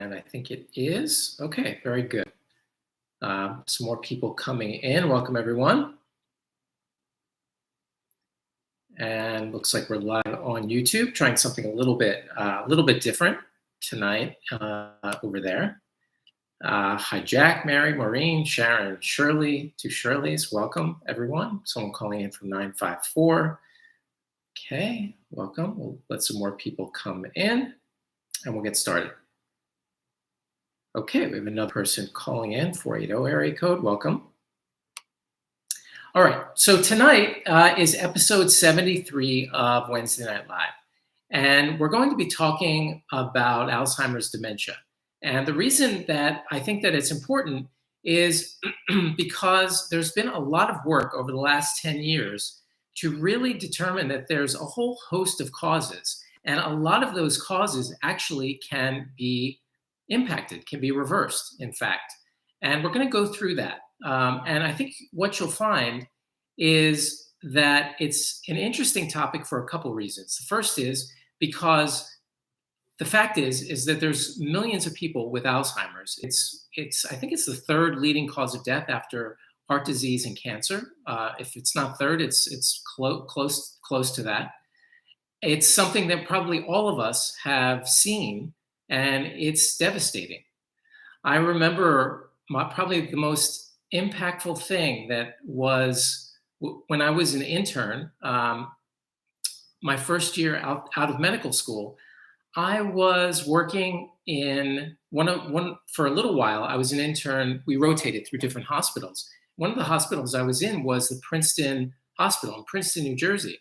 And I think it is. Okay, very good. Some more people coming in. Welcome, everyone. And looks like we're live on YouTube, trying something a little bit different tonight over there. Hi, Jack, Mary, Maureen, Sharon, Shirley, two Shirleys. Welcome, everyone. Someone calling in from 954. Okay, welcome. We'll let some more people come in, and we'll get started. Okay, we have another person calling in, 480 area code. Welcome. All right, so tonight is episode 73 of Wednesday Night Live, and we're going to be talking about Alzheimer's dementia. And the reason that I think that it's important is because there's been a lot of work over the last 10 years to really determine that there's a whole host of causes, and a lot of those causes actually can be impacted, can be reversed, in fact. And we're going to go through that. And I think what you'll find is that it's an interesting topic for a couple reasons. The first is because the fact is that there's millions of people with Alzheimer's. I think it's the third leading cause of death after heart disease and cancer. If it's not third, it's close to that. It's something that probably all of us have seen, and it's devastating. I remember probably the most impactful thing that was when I was an intern, my first year out of medical school. I was working in for a little while. I was an intern. We rotated through different hospitals. One of the hospitals I was in was the Princeton Hospital in Princeton, New Jersey.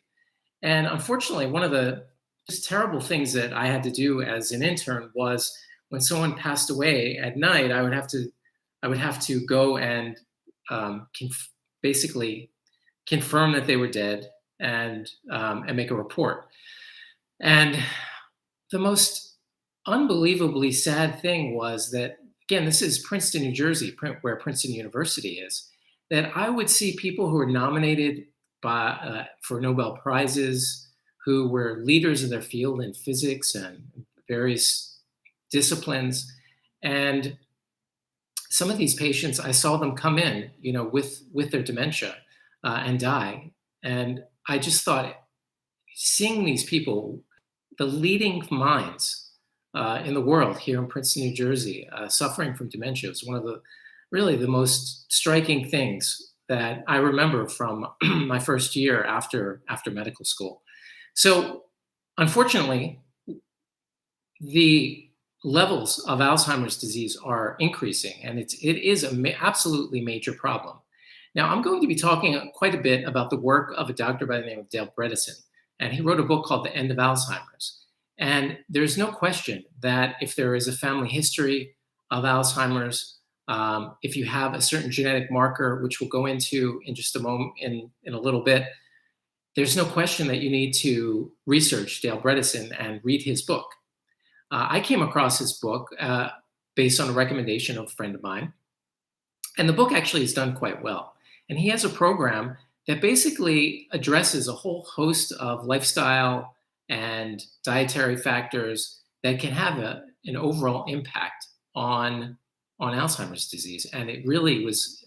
And unfortunately, one of the just terrible things that I had to do as an intern was when someone passed away at night, I would have to go and basically confirm that they were dead and make a report. And the most unbelievably sad thing was that, again, this is Princeton, New Jersey, where Princeton University is, that I would see people who were nominated for Nobel Prizes, who were leaders in their field in physics and various disciplines. And some of these patients, I saw them come in, with their dementia and die. And I just thought, seeing these people, the leading minds in the world here in Princeton, New Jersey, suffering from dementia, was one of the most striking things that I remember from my first year after medical school. So unfortunately, the levels of Alzheimer's disease are increasing, and it is an absolutely major problem. Now, I'm going to be talking quite a bit about the work of a doctor by the name of Dale Bredesen, and he wrote a book called The End of Alzheimer's. And there's no question that if there is a family history of Alzheimer's, if you have a certain genetic marker, which we'll go into in just a moment, in a little bit, there's no question that you need to research Dale Bredesen and read his book. I came across his book based on a recommendation of a friend of mine. And the book actually is done quite well. And he has a program that basically addresses a whole host of lifestyle and dietary factors that can have an overall impact on Alzheimer's disease. And it really was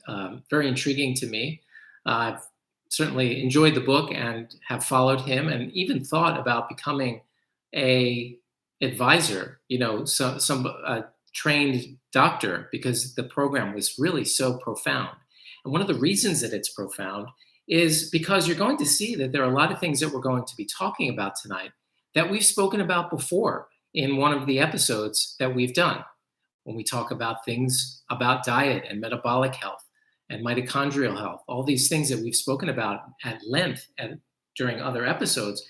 very intriguing to me. I've certainly enjoyed the book and have followed him, and even thought about becoming a advisor, some trained doctor, because the program was really so profound. And one of the reasons that it's profound is because you're going to see that there are a lot of things that we're going to be talking about tonight that we've spoken about before in one of the episodes that we've done, when we talk about things about diet and metabolic health and mitochondrial health. All these things that we've spoken about at length and during other episodes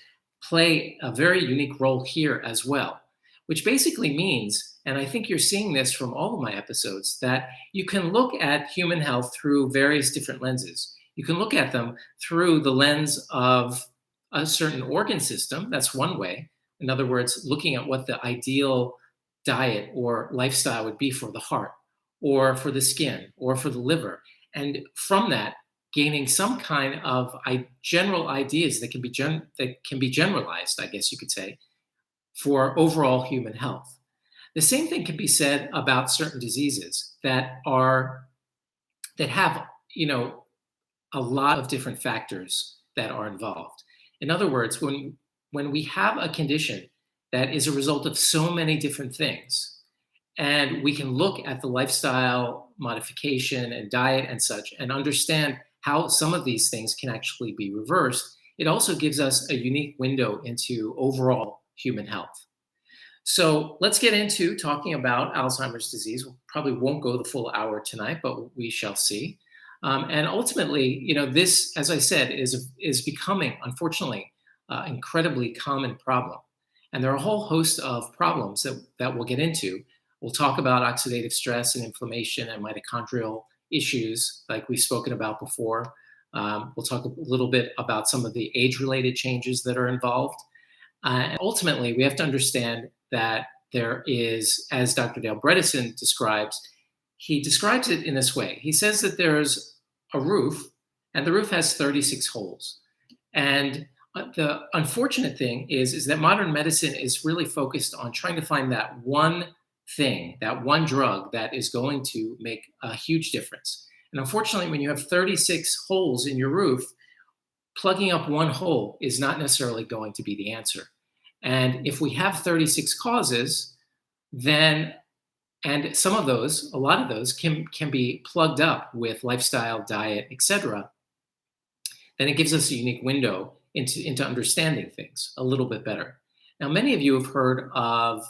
play a very unique role here as well, which basically means, and I think you're seeing this from all of my episodes, that you can look at human health through various different lenses. You can look at them through the lens of a certain organ system. That's one way. In other words, looking at what the ideal diet or lifestyle would be for the heart, or for the skin, or for the liver. And from that, gaining some kind of general ideas that can be generalized, I guess you could say, for overall human health. The same thing can be said about certain diseases that have, a lot of different factors that are involved. In other words, when we have a condition that is a result of so many different things, and we can look at the lifestyle modification and diet and such and understand how some of these things can actually be reversed, it also gives us a unique window into overall human health. So let's get into talking about Alzheimer's disease. We probably won't go the full hour tonight, but we shall see. And ultimately, this, as I said, is becoming, unfortunately, incredibly common problem. And there are a whole host of problems that we'll get into. We'll talk about oxidative stress and inflammation and mitochondrial issues, like we've spoken about before. We'll talk a little bit about some of the age-related changes that are involved. And ultimately, we have to understand that there is, as Dr. Dale Bredesen describes, he describes it in this way. He says that there's a roof, and the roof has 36 holes. And the unfortunate thing is that modern medicine is really focused on trying to find that one thing, that one drug that is going to make a huge difference. And unfortunately, when you have 36 holes in your roof, plugging up one hole is not necessarily going to be the answer. And if we have 36 causes, then, and some of those, a lot of those can be plugged up with lifestyle, diet, etc., then it gives us a unique window into understanding things a little bit better. Now, many of you have heard of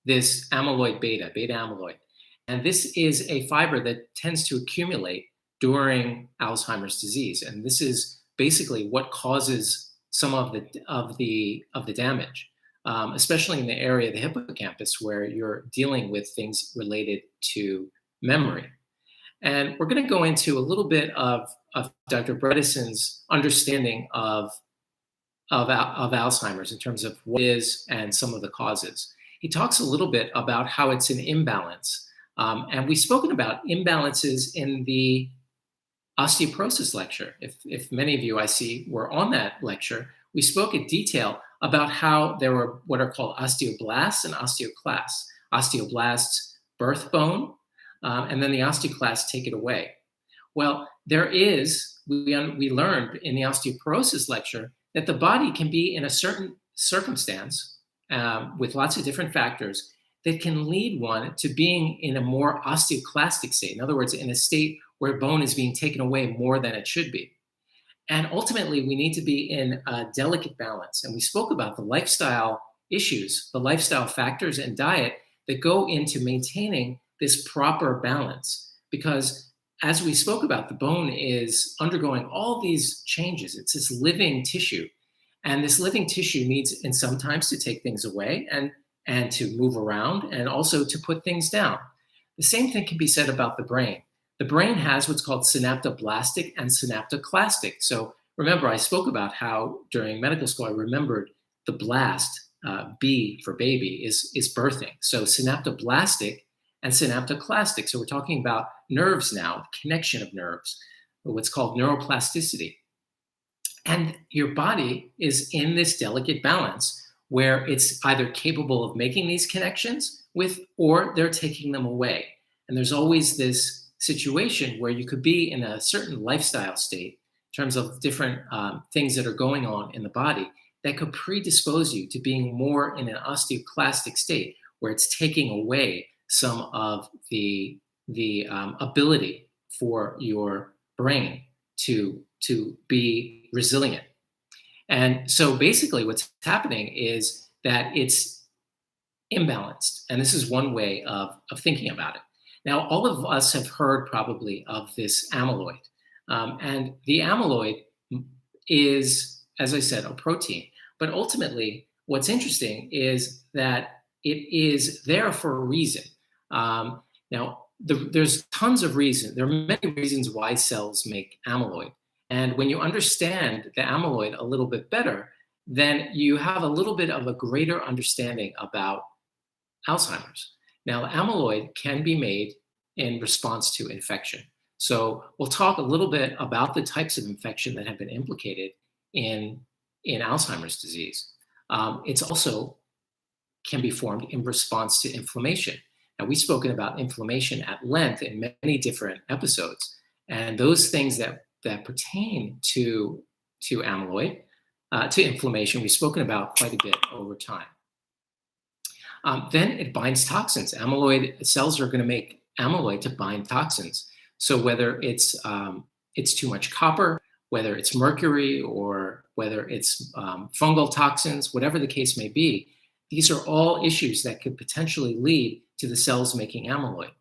this amyloid beta amyloid. And this is a fiber that tends to accumulate during Alzheimer's disease. And this is basically what causes some of the damage, especially in the area of the hippocampus where you're dealing with things related to memory. And we're going to go into a little bit of Dr. Bredesen's understanding of Alzheimer's in terms of what it is and some of the causes. He talks a little bit about how it's an imbalance. And we've spoken about imbalances in the osteoporosis lecture. If many of you I see were on that lecture, we spoke in detail about how there were what are called osteoblasts and osteoclasts. Osteoblasts birth bone, and then the osteoclasts take it away. Well, we learned in the osteoporosis lecture that the body can be in a certain circumstance with lots of different factors that can lead one to being in a more osteoclastic state. In other words, in a state where bone is being taken away more than it should be. And ultimately, we need to be in a delicate balance. And we spoke about the lifestyle issues, the lifestyle factors and diet that go into maintaining this proper balance. Because as we spoke about, the bone is undergoing all these changes. It's this living tissue. And this living tissue needs, and sometimes to take things away and to move around and also to put things down. The same thing can be said about the brain. The brain has what's called synaptoblastic and synaptoclastic. So remember, I spoke about how during medical school, I remembered the blast, B for baby, is birthing. So synaptoblastic and synaptoclastic. So we're talking about nerves now, the connection of nerves, what's called neuroplasticity. And your body is in this delicate balance where it's either capable of making these connections or they're taking them away. And there's always this situation where you could be in a certain lifestyle state in terms of different things that are going on in the body that could predispose you to being more in an osteoclastic state where it's taking away some of the ability for your brain to be resilient. And so basically what's happening is that it's imbalanced. And this is one way of thinking about it. Now, all of us have heard probably of this amyloid. And the amyloid is, as I said, a protein. But ultimately, what's interesting is that it is there for a reason. Now, there's tons of reasons. There are many reasons why cells make amyloid. And when you understand the amyloid a little bit better, then you have a little bit of a greater understanding about Alzheimer's. Now, amyloid can be made in response to infection. So we'll talk a little bit about the types of infection that have been implicated in Alzheimer's disease. It's also can be formed in response to inflammation. Now, we've spoken about inflammation at length in many different episodes, and those things that pertain to amyloid, to inflammation, we've spoken about quite a bit over time. Then it binds toxins. Amyloid cells are going to make amyloid to bind toxins. So whether it's too much copper, whether it's mercury, or whether it's fungal toxins, whatever the case may be, these are all issues that could potentially lead to the cells making amyloid.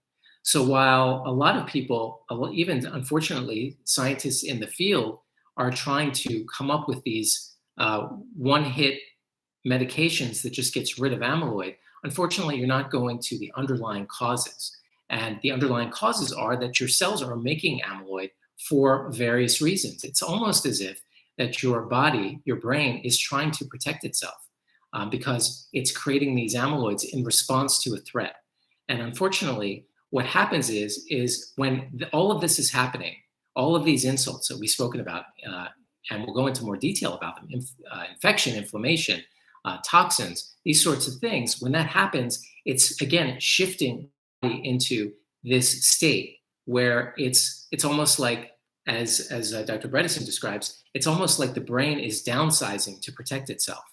So while a lot of people, even unfortunately, scientists in the field are trying to come up with these one-hit medications that just gets rid of amyloid, unfortunately, you're not going to the underlying causes. And the underlying causes are that your cells are making amyloid for various reasons. It's almost as if that your body, your brain, is trying to protect itself because it's creating these amyloids in response to a threat. And unfortunately, what happens is when all of this is happening, all of these insults that we've spoken about, and we'll go into more detail about them, infection, inflammation, toxins, these sorts of things, when that happens, it's, again, shifting into this state where it's almost like, as Dr. Bredesen describes, it's almost like the brain is downsizing to protect itself.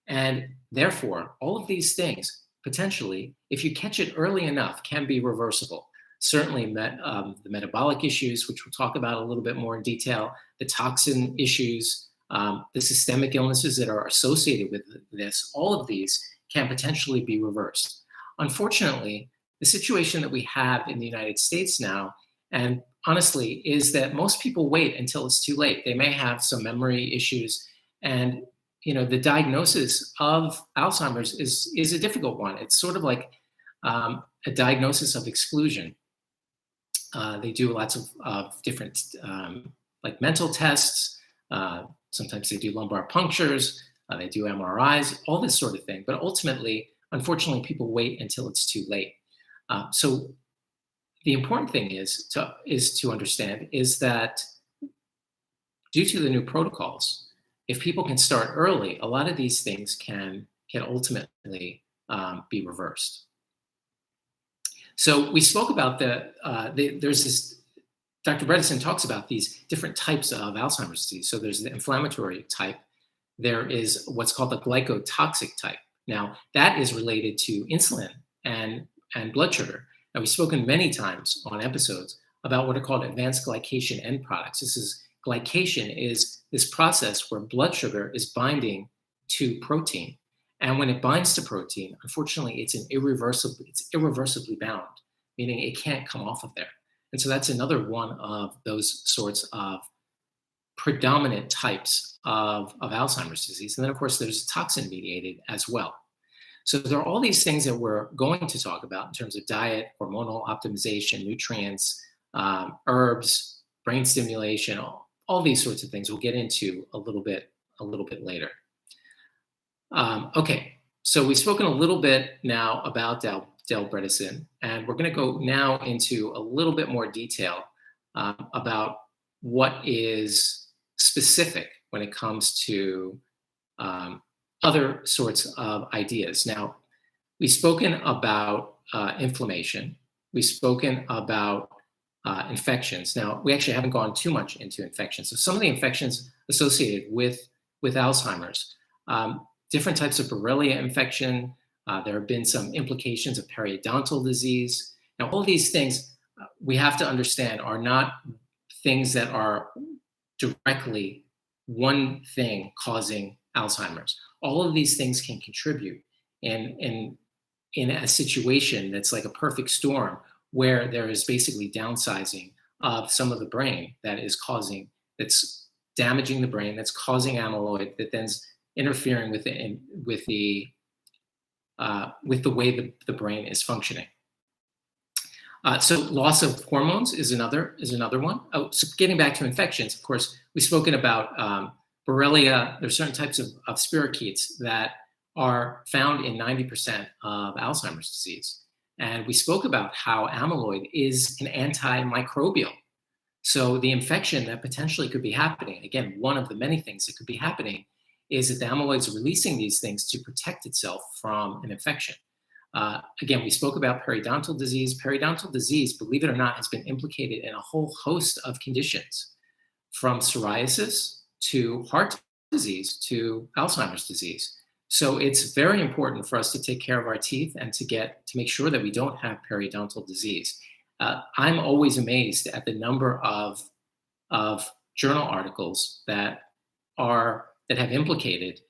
And therefore, all of these things, potentially, if you catch it early enough, can be reversible. Certainly the metabolic issues, which we'll talk about a little bit more in detail, the toxin issues, the systemic illnesses that are associated with this, all of these can potentially be reversed. Unfortunately, the situation that we have in the United States now, and honestly, is that most people wait until it's too late. They may have some memory issues, and the diagnosis of Alzheimer's is a difficult one. It's sort of like a diagnosis of exclusion. They do lots of different like mental tests. Sometimes they do lumbar punctures. They do MRIs, all this sort of thing. But ultimately, unfortunately, people wait until it's too late. So the important thing is to understand is that due to the new protocols, if people can start early, a lot of these things can ultimately be reversed. So we spoke about there's this, Dr. Bredesen talks about these different types of Alzheimer's disease. So there's the inflammatory type. There is what's called the glycotoxic type. Now, that is related to insulin and blood sugar. Now, we've spoken many times on episodes about what are called advanced glycation end products. Glycation is this process where blood sugar is binding to protein. And when it binds to protein, unfortunately, it's irreversibly bound, meaning it can't come off of there. And so that's another one of those sorts of predominant types of Alzheimer's disease. And then, of course, there's toxin-mediated as well. So there are all these things that we're going to talk about in terms of diet, hormonal optimization, nutrients, herbs, brain stimulation, all these sorts of things we'll get into a little bit later. Okay, so we've spoken a little bit now about Dale Bredesen, and we're going to go now into a little bit more detail about what is specific when it comes to other sorts of ideas. Now, we've spoken about inflammation. We've spoken about infections. Now, we actually haven't gone too much into infections. So some of the infections associated with Alzheimer's, different types of Borrelia infection. There have been some implications of periodontal disease. Now, all of these things we have to understand are not things that are directly one thing causing Alzheimer's. All of these things can contribute in a situation that's like a perfect storm where there is basically downsizing of some of the brain that's damaging the brain, that's causing amyloid, that then's interfering with the way the brain is functioning. So loss of hormones is another one. Oh, so getting back to infections, of course, we've spoken about Borrelia. There's certain types of spirochetes that are found in 90% of Alzheimer's disease. And we spoke about how amyloid is an antimicrobial. So the infection that potentially could be happening, again, one of the many things that could be happening is that the amyloid is releasing these things to protect itself from an infection. Again, we spoke about periodontal disease. Periodontal disease, believe it or not, has been implicated in a whole host of conditions, from psoriasis to heart disease to Alzheimer's disease. So it's very important for us to take care of our teeth and to make sure that we don't have periodontal disease. I'm always amazed at the number of journal articles that have implicated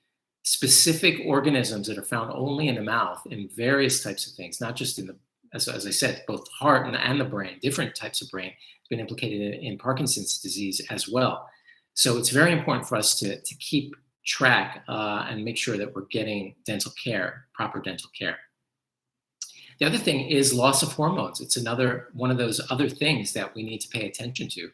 specific organisms that are found only in the mouth in various types of things, not just in the, as I said, both the heart and the brain, different types of brain, have been implicated in Parkinson's disease as well. So it's very important for us to keep track and make sure that we're getting dental care, proper dental care. The other thing is loss of hormones. It's another one of those other things that we need to pay attention to.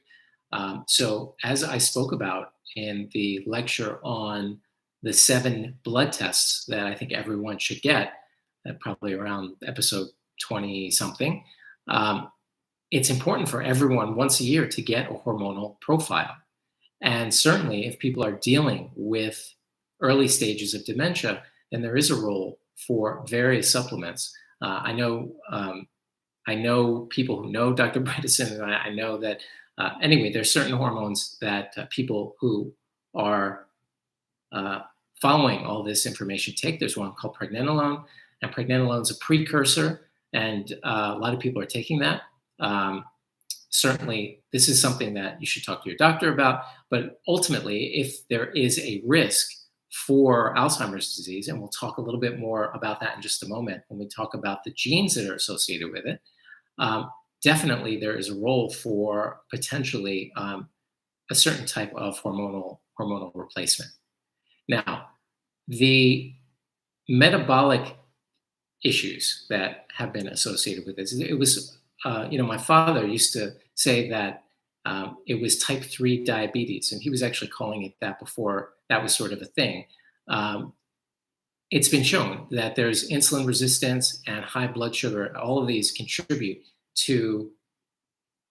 So as I spoke about in the lecture on the 7 blood tests that I think everyone should get, probably around episode 20 something, it's important for everyone once a year to get a hormonal profile. And certainly if people are dealing with early stages of dementia, then there is a role for various supplements. I know people who know Dr. Bredesen, and I know that anyway, there's certain hormones that people who are following all this information take. There's one called pregnenolone, and pregnenolone is a precursor, and a lot of people are taking that. Certainly, this is something that you should talk to your doctor about, but ultimately, if there is a risk for Alzheimer's disease, and we'll talk a little bit more about that in just a moment when we talk about the genes that are associated with it, definitely there is a role for potentially a certain type of hormonal replacement. Now, the metabolic issues that have been associated with this, it was, my father used to say that it was type 3 diabetes, and he was actually calling it that before that was sort of a thing. It's been shown that there's insulin resistance and high blood sugar. All of these contribute to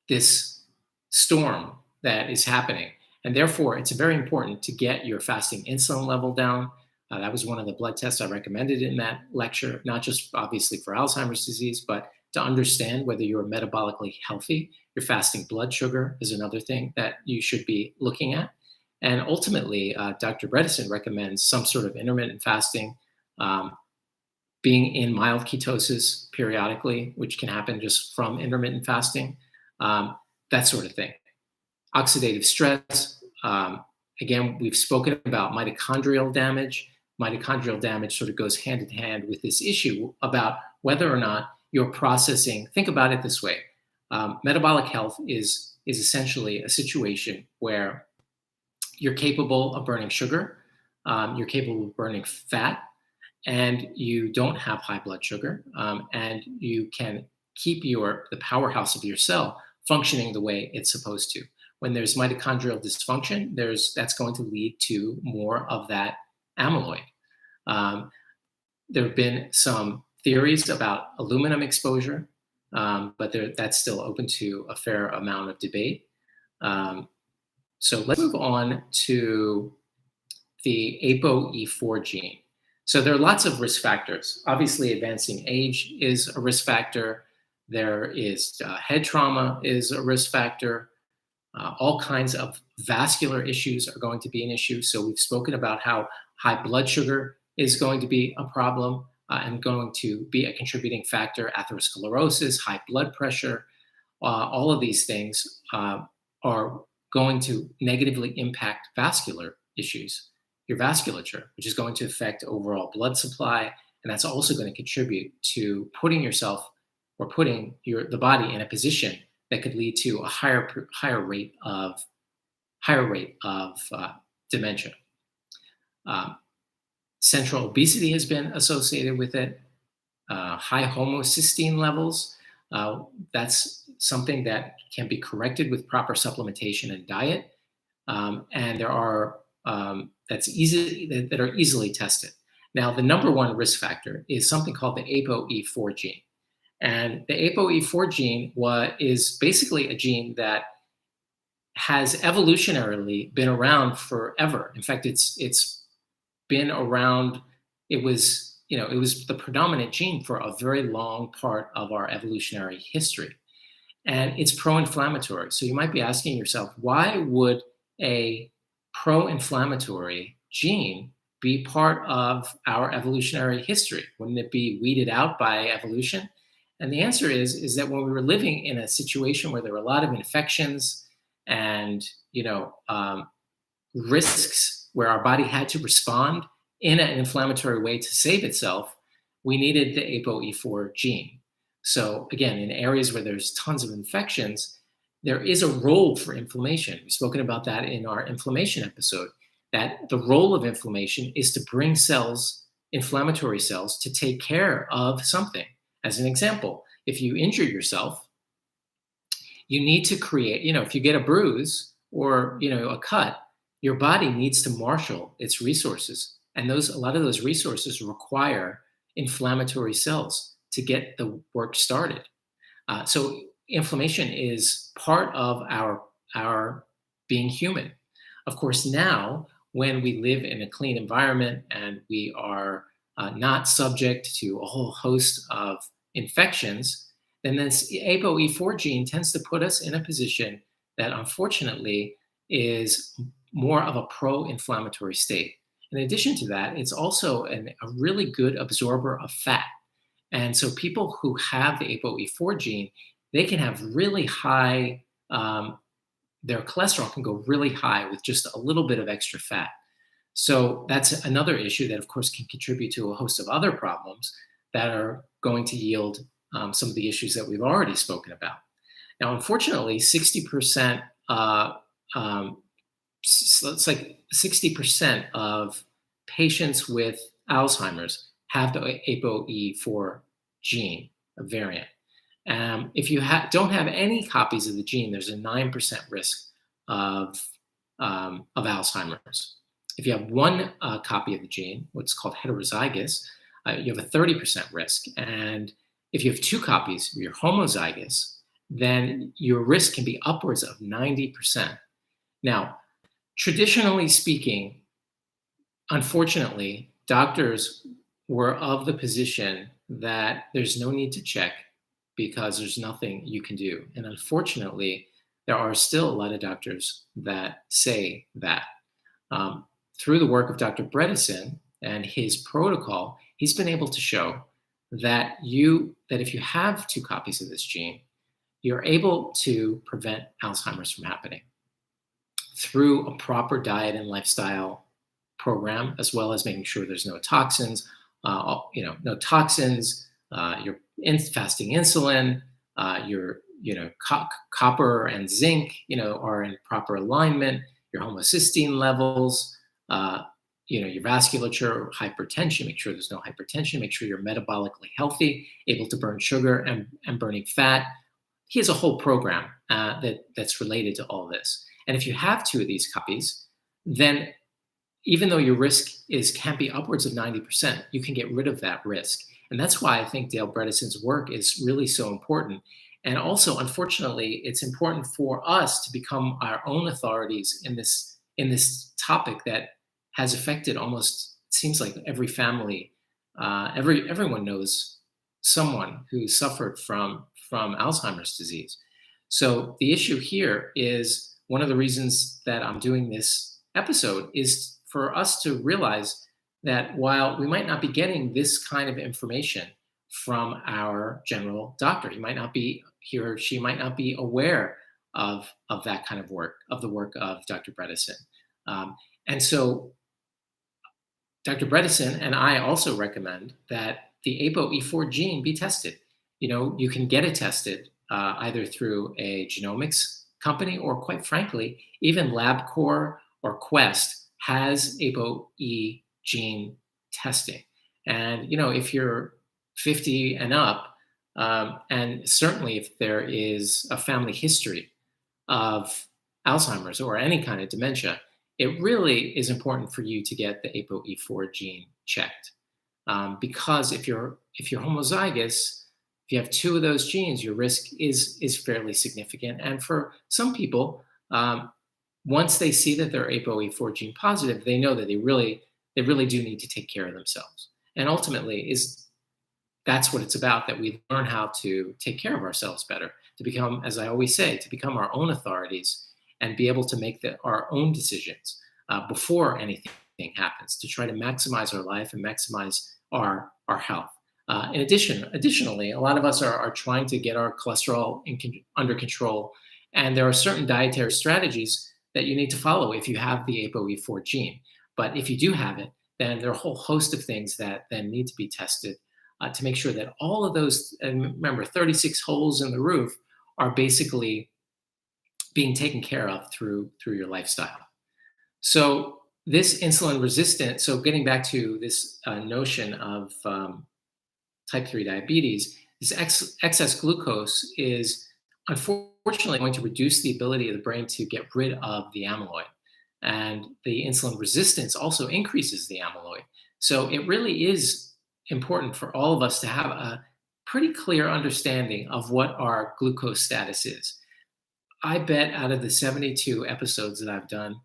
this storm that is happening. And therefore, it's very important to get your fasting insulin level down. That was one of the blood tests I recommended in that lecture, not just obviously for Alzheimer's disease, but to understand whether you're metabolically healthy. Your fasting blood sugar is another thing that you should be looking at. And ultimately, Dr. Bredesen recommends some sort of intermittent fasting, being in mild ketosis periodically, which can happen just from intermittent fasting, that sort of thing. Oxidative stress, again, we've spoken about mitochondrial damage. Mitochondrial damage sort of goes hand in hand with this issue about whether or not you're processing. Think about it this way. Metabolic health is essentially a situation where you're capable of burning sugar, you're capable of burning fat, and you don't have high blood sugar, and you can keep the powerhouse of your cell functioning the way it's supposed to. When there's mitochondrial dysfunction, that's going to lead to more of that amyloid. There have been some theories about aluminum exposure, but that's still open to a fair amount of debate. So let's move on to the Apo E4 gene. So there are lots of risk factors. Obviously, advancing age is a risk factor. There is head trauma is a risk factor. All kinds of vascular issues are going to be an issue. So we've spoken about how high blood sugar is going to be a problem and going to be a contributing factor. Atherosclerosis, high blood pressure, all of these things are going to negatively impact vascular issues, your vasculature, which is going to affect overall blood supply. And that's also going to contribute to putting the body in a position that could lead to a higher rate of dementia. Central obesity has been associated with it. High homocysteine levels. That's something that can be corrected with proper supplementation and diet, and there are that are easily tested. Now, the number one risk factor is something called the Apo E4 gene. And the Apo E4 gene is basically a gene that has evolutionarily been around forever. In fact, it's been around. It was, it was the predominant gene for a very long part of our evolutionary history. And it's pro-inflammatory. So you might be asking yourself, why would a pro-inflammatory gene be part of our evolutionary history? Wouldn't it be weeded out by evolution? And the answer is that when we were living in a situation where there were a lot of infections and risks where our body had to respond in an inflammatory way to save itself, we needed the Apo E4 gene. So again, in areas where there's tons of infections, there is a role for inflammation. We've spoken about that in our inflammation episode, that the role of inflammation is to bring cells, inflammatory cells, to take care of something. As an example, if you injure yourself, you need to create, if you get a bruise or, a cut, your body needs to marshal its resources. And a lot of those resources require inflammatory cells to get the work started. So inflammation is part of our being human. Of course, now when we live in a clean environment and we are not subject to a whole host of infections, then this Apo E4 gene tends to put us in a position that unfortunately is more of a pro-inflammatory state. In addition to that, it's also a really good absorber of fat. And so people who have the Apo E4 gene, they can have really high, their cholesterol can go really high with just a little bit of extra fat. So that's another issue that, of course, can contribute to a host of other problems that are going to yield some of the issues that we've already spoken about. Now, unfortunately, 60%, it's like 60% of patients with Alzheimer's have the Apo E4 gene, a variant. If you don't have any copies of the gene, there's a 9% risk of Alzheimer's. If you have one copy of the gene, what's called heterozygous, you have a 30% risk. And if you have two copies, you're homozygous, then your risk can be upwards of 90%. Now, traditionally speaking, unfortunately, doctors were of the position that there's no need to check because there's nothing you can do. And unfortunately, there are still a lot of doctors that say that. Through the work of Dr. Bredesen and his protocol, he's been able to show that if you have two copies of this gene, you're able to prevent Alzheimer's from happening through a proper diet and lifestyle program, as well as making sure there's no toxins, you're fasting insulin, your copper and zinc, are in proper alignment, your homocysteine levels, your vasculature, hypertension, make sure there's no hypertension, make sure you're metabolically healthy, able to burn sugar and burning fat. He has a whole program that's related to all this. And if you have two of these copies, then even though your risk can be upwards of 90%, you can get rid of that risk. And that's why I think Dale Bredesen's work is really so important. And also, unfortunately, it's important for us to become our own authorities in this topic that has affected almost, it seems like every family, everyone knows someone who suffered from Alzheimer's disease. So the issue here is, one of the reasons that I'm doing this episode is for us to realize that while we might not be getting this kind of information from our general doctor, he or she might not be aware of that kind of work, of the work of Dr. Bredesen. And so Dr. Bredesen and I also recommend that the Apo E4 gene be tested. You can get it tested either through a genomics company or, quite frankly, even LabCorp or Quest has Apo E gene testing. And, if you're 50 and up, and certainly if there is a family history of Alzheimer's or any kind of dementia, it really is important for you to get the Apo E4 gene checked. Because if you're homozygous, if you have two of those genes, your risk is fairly significant. And for some people, once they see that they're Apo E4 gene positive, they know that they they really do need to take care of themselves. And ultimately, that's what it's about, that we learn how to take care of ourselves better, to become, as I always say, to become our own authorities and be able to make our own decisions before anything happens, to try to maximize our life and maximize our health. Additionally, a lot of us are trying to get our cholesterol under control, and there are certain dietary strategies that you need to follow if you have the Apo E4 gene. But if you do have it, then there are a whole host of things that then need to be tested to make sure that all of those, and remember, 36 holes in the roof are basically being taken care of through your lifestyle. So this insulin resistant, so getting back to this notion of type 3 diabetes, this excess glucose is unfortunately going to reduce the ability of the brain to get rid of the amyloid. And the insulin resistance also increases the amyloid. So it really is important for all of us to have a pretty clear understanding of what our glucose status is. I bet out of the 72 episodes that I've done,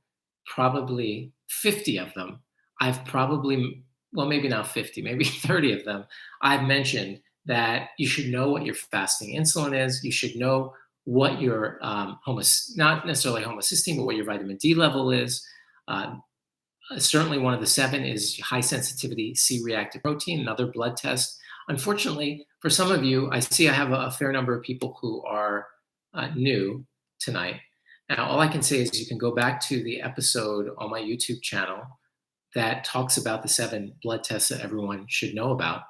probably 50 of them, I've probably, well, maybe not 50, maybe 30 of them, I've mentioned that you should know what your fasting insulin is. You should know what your not necessarily homocysteine, but what your vitamin D level is. Certainly one of the 7 is high sensitivity C-reactive protein, another blood test. Unfortunately, for some of you, I see I have a fair number of people who are new tonight. Now, all I can say is you can go back to the episode on my YouTube channel that talks about the 7 blood tests that everyone should know about.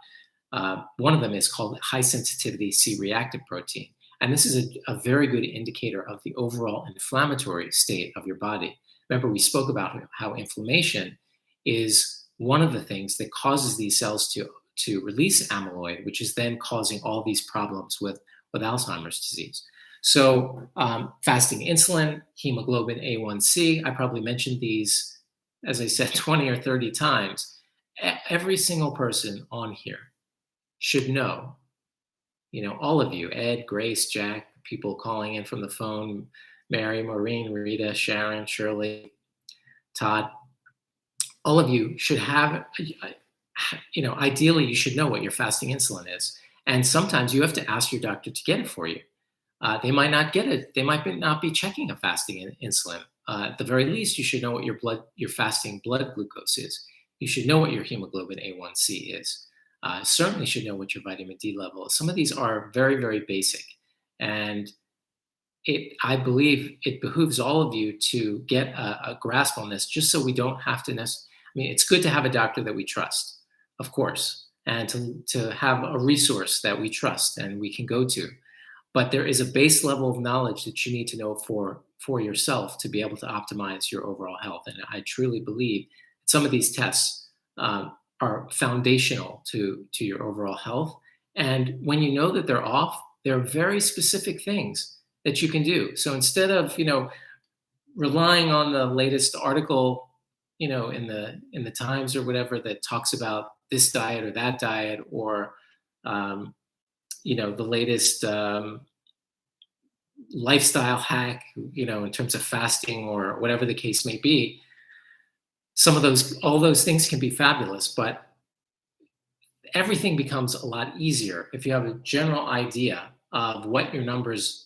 One of them is called high sensitivity C-reactive protein. And this is a very good indicator of the overall inflammatory state of your body. Remember, we spoke about how inflammation is one of the things that causes these cells to release amyloid, which is then causing all these problems with Alzheimer's disease. So fasting insulin, hemoglobin A1C, I probably mentioned these, as I said, 20 or 30 times. Every single person on here should know, all of you, Ed, Grace, Jack, people calling in from the phone, Mary, Maureen, Rita, Sharon, Shirley, Todd, all of you should have, ideally you should know what your fasting insulin is. And sometimes you have to ask your doctor to get it for you. They might not get it. They might not be checking a fasting insulin. At the very least, you should know what your fasting blood glucose is. You should know what your hemoglobin A1C is. Certainly should know what your vitamin D level is. Some of these are very, very basic. And I believe it behooves all of you to get a grasp on this, just so we don't have to it's good to have a doctor that we trust, of course, and to have a resource that we trust and we can go to. But there is a base level of knowledge that you need to know for yourself to be able to optimize your overall health. And I truly believe some of these tests are foundational to your overall health. And when you know that they're off, there are very specific things that you can do. So instead of, relying on the latest article, in the Times or whatever that talks about this diet or that diet, or, the latest lifestyle hack, in terms of fasting or whatever the case may be, all those things can be fabulous, but everything becomes a lot easier if you have a general idea of what your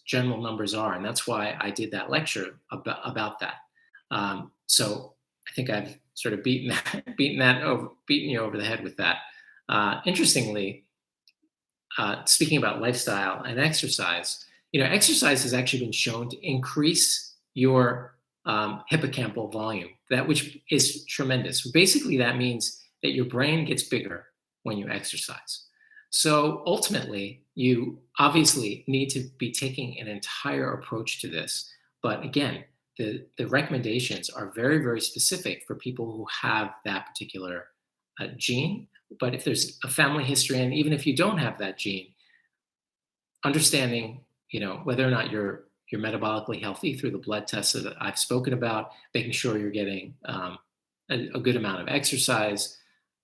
general numbers are. And that's why I did that lecture about that. So I think I've sort of beaten you over the head with that. Interestingly, speaking about lifestyle and exercise, exercise has actually been shown to increase your hippocampal volume, which is tremendous. Basically, that means that your brain gets bigger when you exercise. So ultimately, you obviously need to be taking an entire approach to this. But again, the recommendations are very, very specific for people who have that particular gene. But if there's a family history, and even if you don't have that gene, understanding, whether or not you're metabolically healthy through the blood tests that I've spoken about, making sure you're getting a good amount of exercise,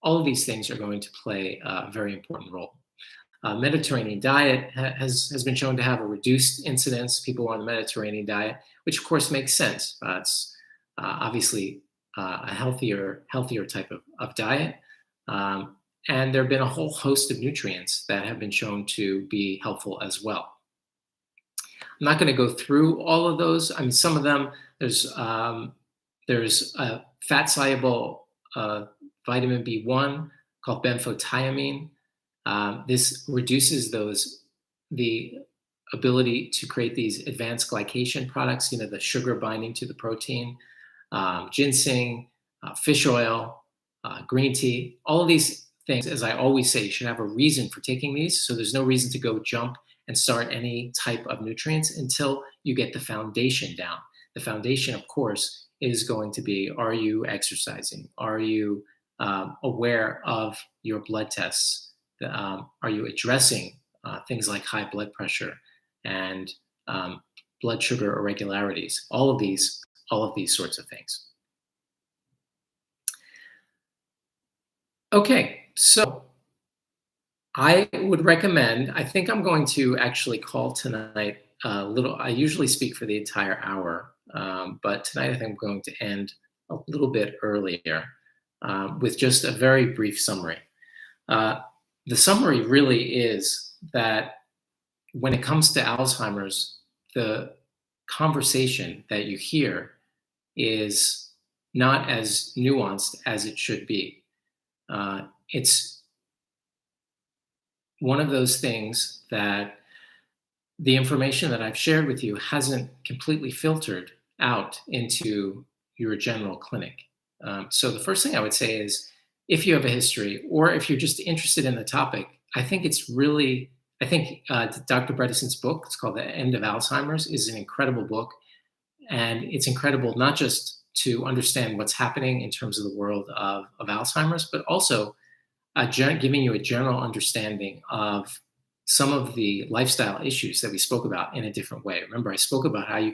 all of these things are going to play a very important role. Mediterranean diet has been shown to have a reduced incidence. People on the Mediterranean diet, which of course makes sense. It's obviously a healthier type of diet. Um, and there have been a whole host of nutrients that have been shown to be helpful as well. I'm not going to go through all of those. I mean, some of them, there's a fat soluble vitamin B1 called benfotiamine. This reduces the ability to create these advanced glycation products, the sugar binding to the protein. Ginseng, fish oil, green tea, all of these things, as I always say, you should have a reason for taking these. So there's no reason to go jump and start any type of nutrients until you get the foundation down. The foundation, of course, is going to be, are you exercising? Are you aware of your blood tests? Are you addressing things like high blood pressure and blood sugar irregularities? All of these sorts of things. Okay, so I would recommend, I think I'm going to actually call tonight a little, I usually speak for the entire hour, but tonight I think I'm going to end a little bit earlier with just a very brief summary. The summary really is that when it comes to Alzheimer's, the conversation that you hear is not as nuanced as it should be. It's one of those things that the information that I've shared with you hasn't completely filtered out into your general clinic. So the first thing I would say is, if you have a history or if you're just interested in the topic, I think Dr. Bredesen's book, it's called The End of Alzheimer's, is an incredible book. And it's incredible not just to understand what's happening in terms of the world of Alzheimer's, but also giving you a general understanding of some of the lifestyle issues that we spoke about in a different way. Remember, I spoke about how you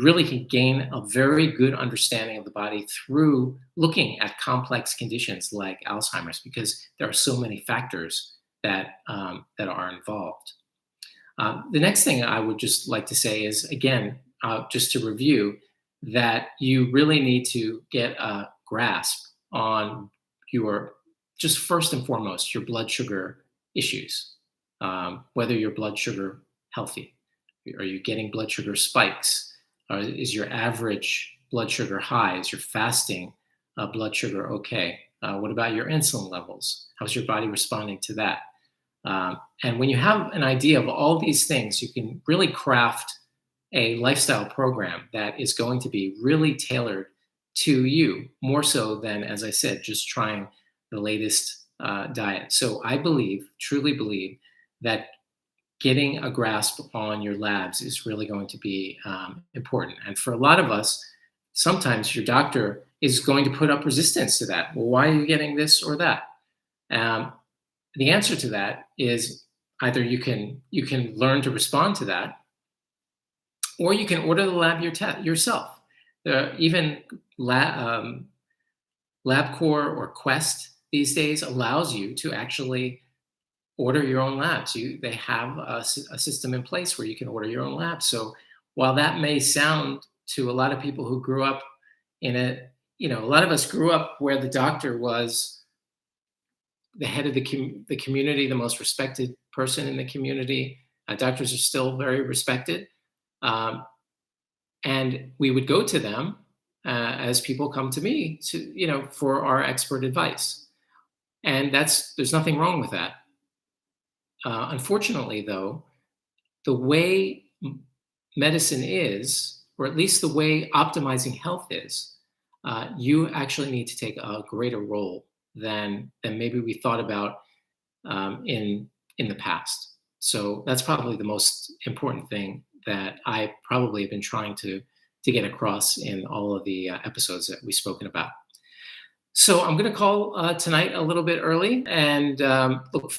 really can gain a very good understanding of the body through looking at complex conditions like Alzheimer's, because there are so many factors that are involved. The next thing I would just like to say is, again, just to review, that you really need to get a grasp on just first and foremost, your blood sugar issues, whether your blood sugar healthy. Are you getting blood sugar spikes? Is your average blood sugar high? Is your fasting blood sugar okay? What about your insulin levels? How's your body responding to that? And when you have an idea of all these things, you can really craft a lifestyle program that is going to be really tailored to you, more so than, as I said, just trying the latest diet. So I truly believe, that getting a grasp on your labs is really going to be important. And for a lot of us, sometimes your doctor is going to put up resistance to that. Well, why are you getting this or that? The answer to that is either you can learn to respond to that, or you can order the lab yourself. Even LabCorp or Quest these days allows you to actually order your own labs. They have a system in place where you can order your own lab. So while that may sound to a lot of people who grew up a lot of us grew up where the doctor was the head of the community, the most respected person in the community. Doctors are still very respected. And we would go to them as people come to me for our expert advice. And there's nothing wrong with that. Unfortunately, though, the way medicine is, or at least the way optimizing health is, you actually need to take a greater role than maybe we thought about in the past. So that's probably the most important thing that I probably have been trying to get across in all of the episodes that we've spoken about. So I'm going to call tonight a little bit early, and look,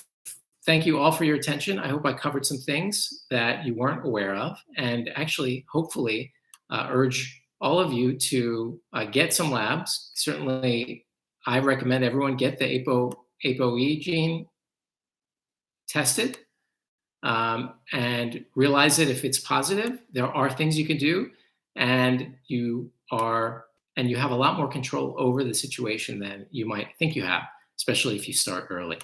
thank you all for your attention. I hope I covered some things that you weren't aware of, and actually, hopefully, urge all of you to get some labs. Certainly, I recommend everyone get the Apo E gene tested, and realize that if it's positive, there are things you can do, and you are and you have a lot more control over the situation than you might think you have, especially if you start early.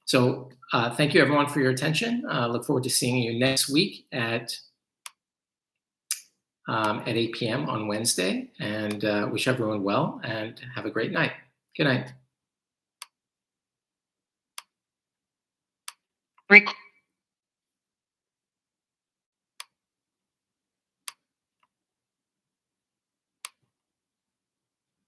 So thank you, everyone, for your attention. Look forward to seeing you next week at 8 p.m. on Wednesday, and wish everyone well and have a great night. Good night.